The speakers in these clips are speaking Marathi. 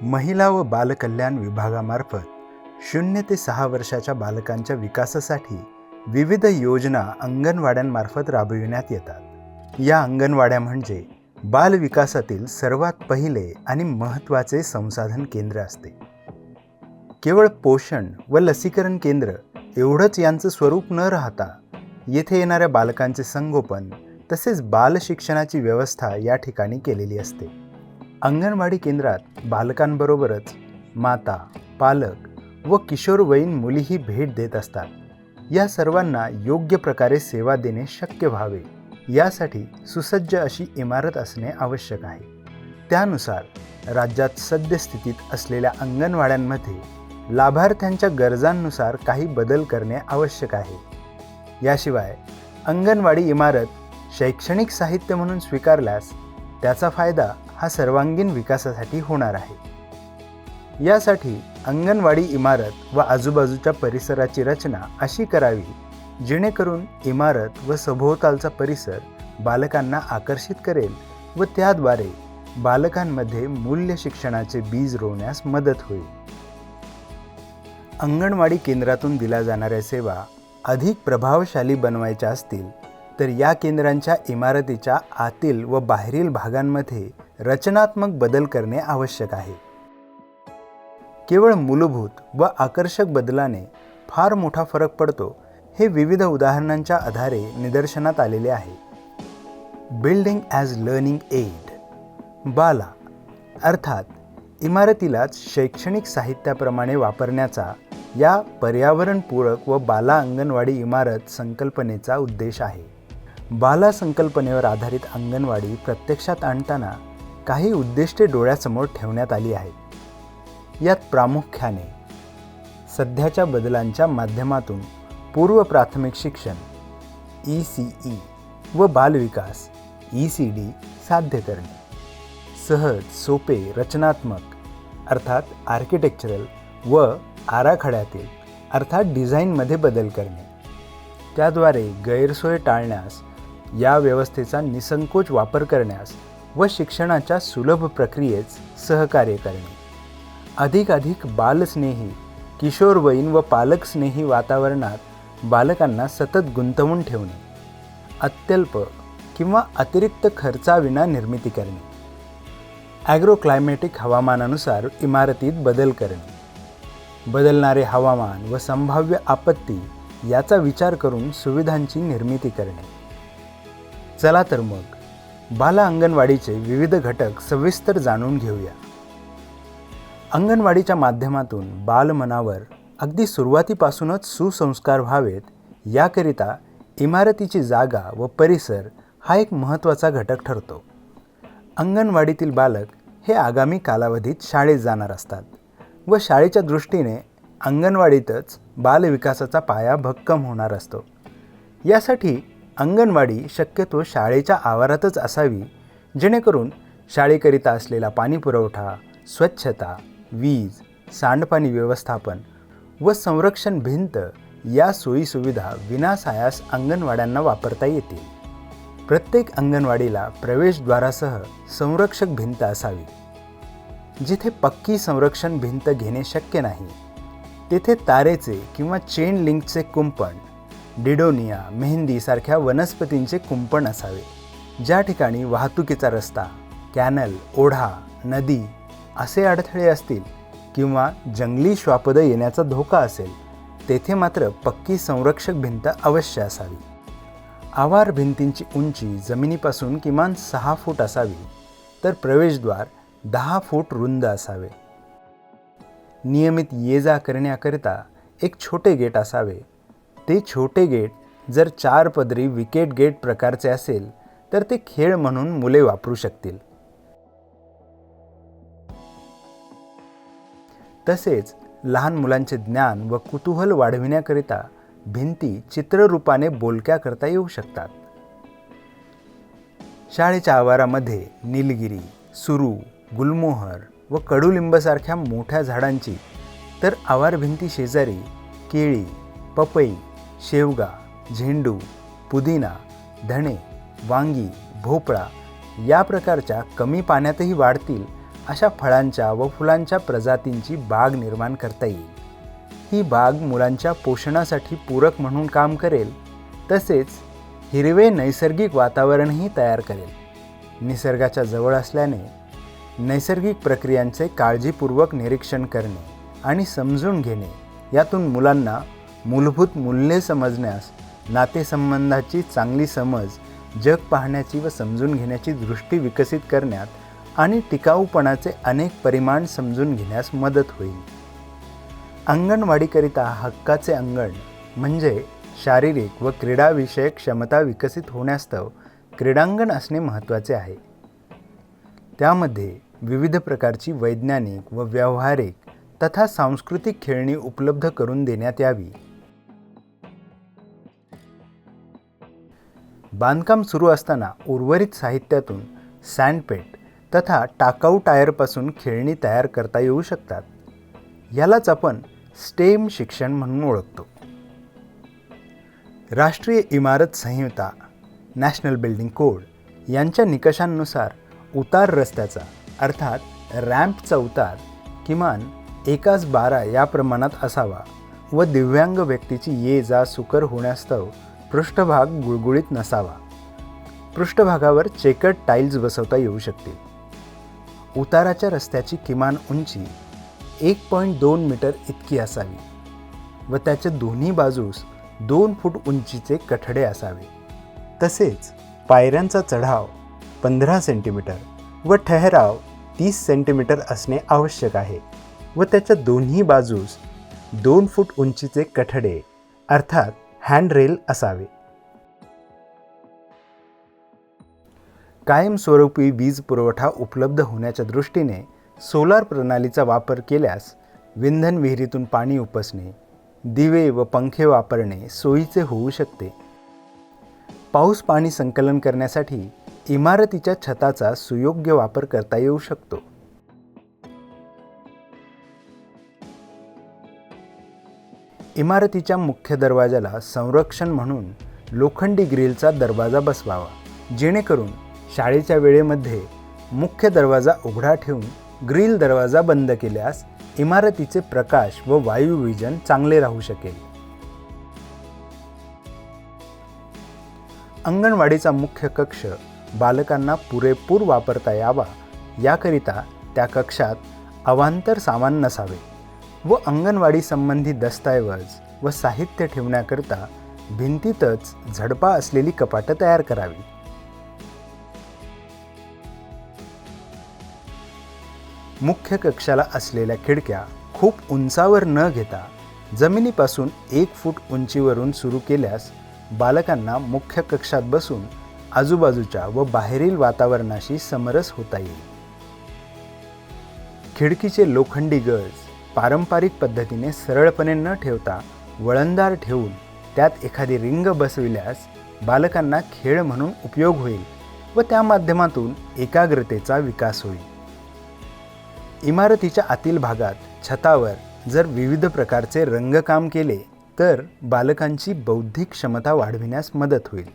महिला व बालकल्याण विभागामार्फत 0 ते 6 वर्षाच्या बालकांच्या विकासासाठी विविध योजना अंगणवाड्यांमार्फत राबविण्यात येतात. या अंगणवाड्या म्हणजे बालविकासातील सर्वात पहिले आणि महत्त्वाचे संसाधन केंद्र असते. केवळ पोषण व लसीकरण केंद्र एवढंच यांचं स्वरूप न राहता येथे येणाऱ्या बालकांचे संगोपन तसेच बालशिक्षणाची व्यवस्था या ठिकाणी केलेली असते. अंगणवाडी केंद्रात बालकांबरोबरच माता, पालक व किशोरवयीन मुलीही भेट देत असतात. या सर्वांना योग्य प्रकारे सेवा देणे शक्य व्हावे यासाठी सुसज्ज अशी इमारत असणे आवश्यक आहे. त्यानुसार राज्यात सद्यस्थितीत असलेल्या अंगणवाड्यांमध्ये लाभार्थ्यांच्या गरजांनुसार काही बदल करणे आवश्यक आहे. याशिवाय अंगणवाडी इमारत शैक्षणिक साहित्य म्हणून स्वीकारल्यास त्याचा फायदा हा सर्वांगीण विकासासाठी होणार आहे. यासाठी अंगणवाडी इमारत व आजूबाजूच्या परिसराची रचना अशी करावी जेणेकरून इमारत व सभोवतालचा परिसर बालकांना आकर्षित करेल व त्याद्वारे बालकांमध्ये मूल्य शिक्षणाचे बीज रोवण्यास मदत होईल. अंगणवाडी केंद्रातून दिल्या जाणाऱ्या सेवा अधिक प्रभावशाली बनवायच्या असतील तर या केंद्रांच्या इमारतीच्या आतील व बाहेरील भागांमध्ये रचनात्मक बदल करणे आवश्यक आहे. केवळ मूलभूत व आकर्षक बदलाने फार मोठा फरक पडतो हे विविध उदाहरणांच्या आधारे निदर्शनात आलेले आहे. बिल्डिंग ॲज लर्निंग एड, बाला अर्थात इमारतीलाच शैक्षणिक साहित्याप्रमाणे वापरण्याचा या पर्यावरणपूरक व बाला अंगणवाडी इमारत संकल्पनेचा उद्देश आहे. बाला संकल्पनेवर आधारित अंगणवाडी प्रत्यक्षात आणताना काही उद्दिष्टे डोळ्यासमोर ठेवण्यात आली आहेत. यात प्रामुख्याने सध्याच्या बदलांच्या माध्यमातून पूर्व प्राथमिक शिक्षण ECE व बालविकास ECD साध्य करणे, सहज, सोपे, रचनात्मक अर्थात आर्किटेक्चरल व आराखड्यातील अर्थात डिझाईनमध्ये बदल करणे, त्याद्वारे गैरसोय टाळण्यास, या व्यवस्थेचा निसंकोच वापर करण्यास व शिक्षणाच्या सुलभ प्रक्रियेस सहकार्य करणे, अधिकाधिक बालस्नेही, किशोरवयीन व पालकस्नेही वातावरणात बालकांना सतत गुंतवून ठेवणे, अत्यल्प किंवा अतिरिक्त खर्चाविना निर्मिती करणे, ॲग्रोक्लायमॅटिक हवामानानुसार इमारतीत बदल करणे, बदलणारे हवामान व संभाव्य आपत्ती याचा विचार करून सुविधांची निर्मिती करणे. चला तर मग बाल अंगणवाडीचे विविध घटक सविस्तर जाणून घेऊया. अंगणवाडीच्या माध्यमातून बालमनावर अगदी सुरुवातीपासूनच सुसंस्कार व्हावेत याकरिता इमारतीची जागा व परिसर हा एक महत्त्वाचा घटक ठरतो. अंगणवाडीतील बालक हे आगामी कालावधीत शाळेत जाणार असतात व शाळेच्या दृष्टीने अंगणवाडीतच बालविकासाचा पाया भक्कम होणार असतो. यासाठी अंगणवाडी शक्यतो शाळेच्या आवारातच असावी जेणेकरून शाळेकरिता असलेला पाणीपुरवठा, स्वच्छता, वीज, सांडपाणी व्यवस्थापन व संरक्षण भिंत या सोयीसुविधा विनासायास अंगणवाड्यांना वापरता येतील. प्रत्येक अंगणवाडीला प्रवेशद्वारासह संरक्षक भिंत असावी. जिथे पक्की संरक्षण भिंत घेणे शक्य नाही तेथे तारेचे किंवा चेन लिंकचे कुंपण, डिडोनिया, मेहंदी सारख्या वनस्पतींचे कुंपण असावे. ज्या ठिकाणी वाहतुकीचा रस्ता, कॅनल, ओढा, नदी असे अडथळे असतील किंवा जंगली श्वापदं येण्याचा धोका असेल तेथे मात्र पक्की संरक्षक भिंत अवश्य असावी. आवार भिंतींची उंची जमिनीपासून किमान 6 फूट असावी तर प्रवेशद्वार 10 फूट रुंद असावे. नियमित ये-जा करण्याकरिता एक छोटे गेट असावे. ते छोटे गेट जर 4 पदरी विकेट गेट प्रकारचे असेल तर ते खेळ म्हणून मुले वापरू शकतील. तसेच लहान मुलांचे ज्ञान व कुतूहल वाढविण्याकरिता भिंती चित्ररूपाने बोलक्या करता येऊ शकतात. शाळेच्या आवारामध्ये निलगिरी, सुरू, गुलमोहर व कडुलिंबासारख्या मोठ्या झाडांची तर आवार भिंती शेजारी केळी, पपई, शेवगा, झेंडू, पुदिना, धणे, वांगी, भोपळा या प्रकारच्या कमी पाण्यातही वाढतील अशा फळांच्या व फुलांच्या प्रजातींची बाग निर्माण करता येईल. ही बाग मुलांच्या पोषणासाठी पूरक म्हणून काम करेल, तसेच हिरवे नैसर्गिक वातावरणही तयार करेल. निसर्गाच्या जवळ असल्याने नैसर्गिक प्रक्रियांचे काळजीपूर्वक निरीक्षण करणे आणि समजून घेणे, यातून मुलांना मूलभूत मूल्ये समजण्यास, नातेसंबंधाची चांगली समज, जग पाहण्याची व समजून घेण्याची दृष्टी विकसित करण्यात आणि टिकाऊपणाचे अनेक परिमाण समजून घेण्यास मदत होईल. अंगणवाडीकरिता हक्काचे अंगण म्हणजे शारीरिक व क्रीडाविषयक क्षमता विकसित होण्यास्तव क्रीडांगण असणे महत्त्वाचे आहे. त्यामध्ये विविध प्रकारची वैज्ञानिक व व्यावहारिक तथा सांस्कृतिक खेळणी उपलब्ध करून देण्यात यावी. बांधकाम सुरू असताना उर्वरित साहित्यातून सँडपेट तथा टाकाऊ टायरपासून खेळणी तयार करता येऊ शकतात. यालाच आपण स्टेम शिक्षण म्हणून ओळखतो. राष्ट्रीय इमारत संहिता, नॅशनल बिल्डिंग कोड यांच्या निकषांनुसार उतार रस्त्याचा अर्थात रॅम्पचा उतार किमान 1:12 या प्रमाणात असावा व दिव्यांग व्यक्तीची ये जा सुकर होण्यास्तव पृष्ठभाग गुळगुळीत नसावा. पृष्ठभागावर चेकर्ड टाईल्स बसवता येऊ शकतील. उताराच्या रस्त्याची किमान उंची 1.2 मीटर इतकी असावी व त्याच्या दोन्ही बाजूस 2 फूट उंचीचे कठडे असावे. तसेच पायऱ्यांचा चढाव 15 सेंटीमीटर व ठहराव 30 सेंटीमीटर असणे आवश्यक आहे व त्याच्या दोन्ही बाजूस 2 फूट उंचीचे कठडे अर्थात हँडरेल असावे. कायमस्वरूपी वीज पुरवठा उपलब्ध होण्याच्या दृष्टीने सोलार प्रणालीचा वापर केल्यास विंधन विहिरीतून पाणी उपसणे, दिवे व पंखे वापरणे सोयीचे होऊ शकते. पाऊस पाणी संकलन करण्यासाठी इमारतीच्या छताचा सुयोग्य वापर करता येऊ शकतो. इमारतीच्या मुख्य दरवाजाला संरक्षण म्हणून लोखंडी ग्रिलचा दरवाजा बसवावा, जेणेकरून शाळेच्या वेळेमध्ये मुख्य दरवाजा उघडा ठेवून ग्रिल दरवाजा बंद केल्यास इमारतीचे प्रकाश व वायुवीजन चांगले राहू शकेल. अंगणवाडीचा मुख्य कक्ष बालकांना पुरेपूर वापरता यावा याकरिता त्या कक्षात अवांतर सामान नसावे व अंगणवाडी संबंधी दस्तऐवज व साहित्य ठेवण्याकरिता भिंतीतच झडपा असलेली कपाटं तयार करावी. मुख्य कक्षाला असलेल्या खिडक्या खूप उंचावर न घेता जमिनीपासून 1 फूट उंचीवरून सुरू केल्यास बालकांना मुख्य कक्षात बसून आजूबाजूच्या व बाहेरील वातावरणाशी समरस होता येईल. खिडकीचे लोखंडी गज पारंपरिक पद्धतीने सरळपणे न ठेवता वळणदार ठेवून त्यात एखादी रिंग बसविल्यास बालकांना खेळ म्हणून उपयोग होईल व त्या माध्यमातून एकाग्रतेचा विकास होईल. इमारतीच्या आतील भागात छतावर जर विविध प्रकारचे रंगकाम केले तर बालकांची बौद्धिक क्षमता वाढविण्यास मदत होईल.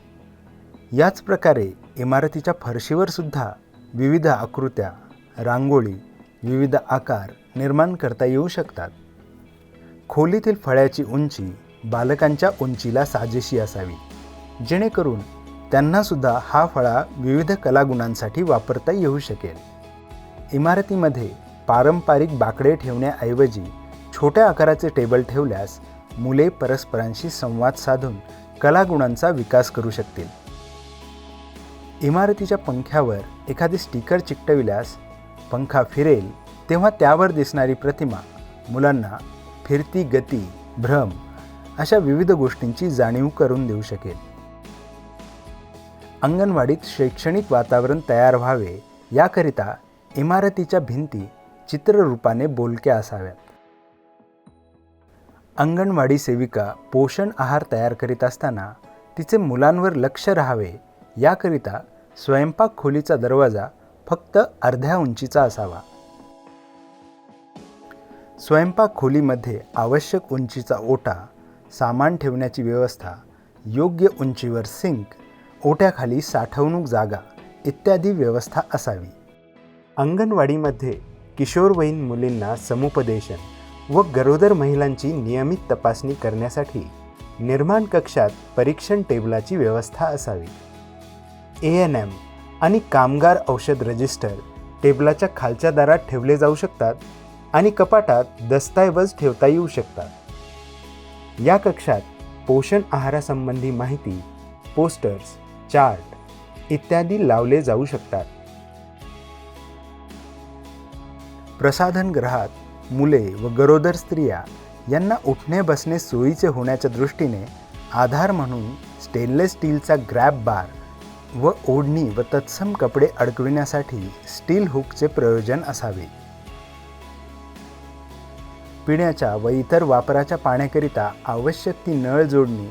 याच प्रकारे इमारतीच्या फरशीवर सुद्धा विविध आकृत्या, रांगोळी, विविध आकार निर्माण करता येऊ शकतात. खोलीतील फळ्याची उंची बालकांच्या उंचीला साजेशी असावी, जेणेकरून त्यांनासुद्धा हा फळा विविध कलागुणांसाठी वापरता येऊ शकेल. इमारतीमध्ये पारंपरिक बाकडे ठेवण्याऐवजी छोट्या आकाराचे टेबल ठेवल्यास मुले परस्परांशी संवाद साधून कलागुणांचा विकास करू शकतील. इमारतीच्या पंख्यावर एखादी स्टिकर चिकटविल्यास पंखा फिरेल तेव्हा त्यावर दिसणारी प्रतिमा मुलांना फिरती गती, भ्रम अशा विविध गोष्टींची जाणीव करून देऊ शकेल. अंगणवाडीत शैक्षणिक वातावरण तयार व्हावे याकरिता इमारतीच्या भिंती चित्ररूपाने बोलक्या असाव्यात. अंगणवाडी सेविका पोषण आहार तयार करीत असताना तिचे मुलांवर लक्ष राहावे याकरिता स्वयंपाक खोलीचा दरवाजा फक्त अर्ध्या उंचीचा असावा. स्वयंपाक खोलीमध्ये आवश्यक उंचीचा ओटा, सामान ठेवण्याची व्यवस्था, योग्य उंचीवर सिंक, ओट्याखाली साठवणूक जागा इत्यादी व्यवस्था असावी. अंगणवाडीमध्ये किशोरवयीन मुलींना समुपदेशन व गरोदर महिलांची नियमित तपासणी करण्यासाठी निर्माण कक्षात परीक्षण टेबलाची व्यवस्था असावी. ANM आणि कामगार औषध रजिस्टर टेबलाच्या खालच्या दारात ठेवले जाऊ शकतात आणि कपाटात दस्तऐवज ठेवता येऊ शकतात. या कक्षात पोषण आहारासंबंधी माहिती, पोस्टर्स, चार्ट इत्यादी लावले जाऊ शकतात. प्रसाधनगृहात मुले व गरोदर स्त्रिया यांना उठणे बसणे सोयीचे होण्याच्या दृष्टीने आधार म्हणून स्टेनलेस स्टीलचा ग्रॅब बार व ओढणी व तत्सम कपडे अडकविण्यासाठी स्टील हुकचे प्रयोजन असावे. पिण्याच्या व इतर वापराच्या पाण्याकरिता आवश्यक ती नळ जोडणी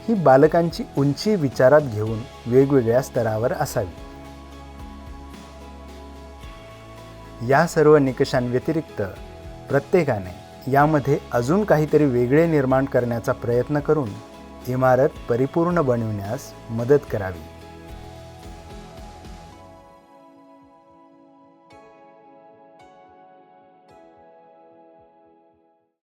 ही बालकांची उंची विचारात घेऊन वेगवेगळ्या स्तरावर असावी. या सर्व निकषांव्यतिरिक्त प्रत्येकाने यामध्ये अजून काहीतरी वेगळे निर्माण करण्याचा प्रयत्न करून इमारत परिपूर्ण बनविण्यास मदत करावी.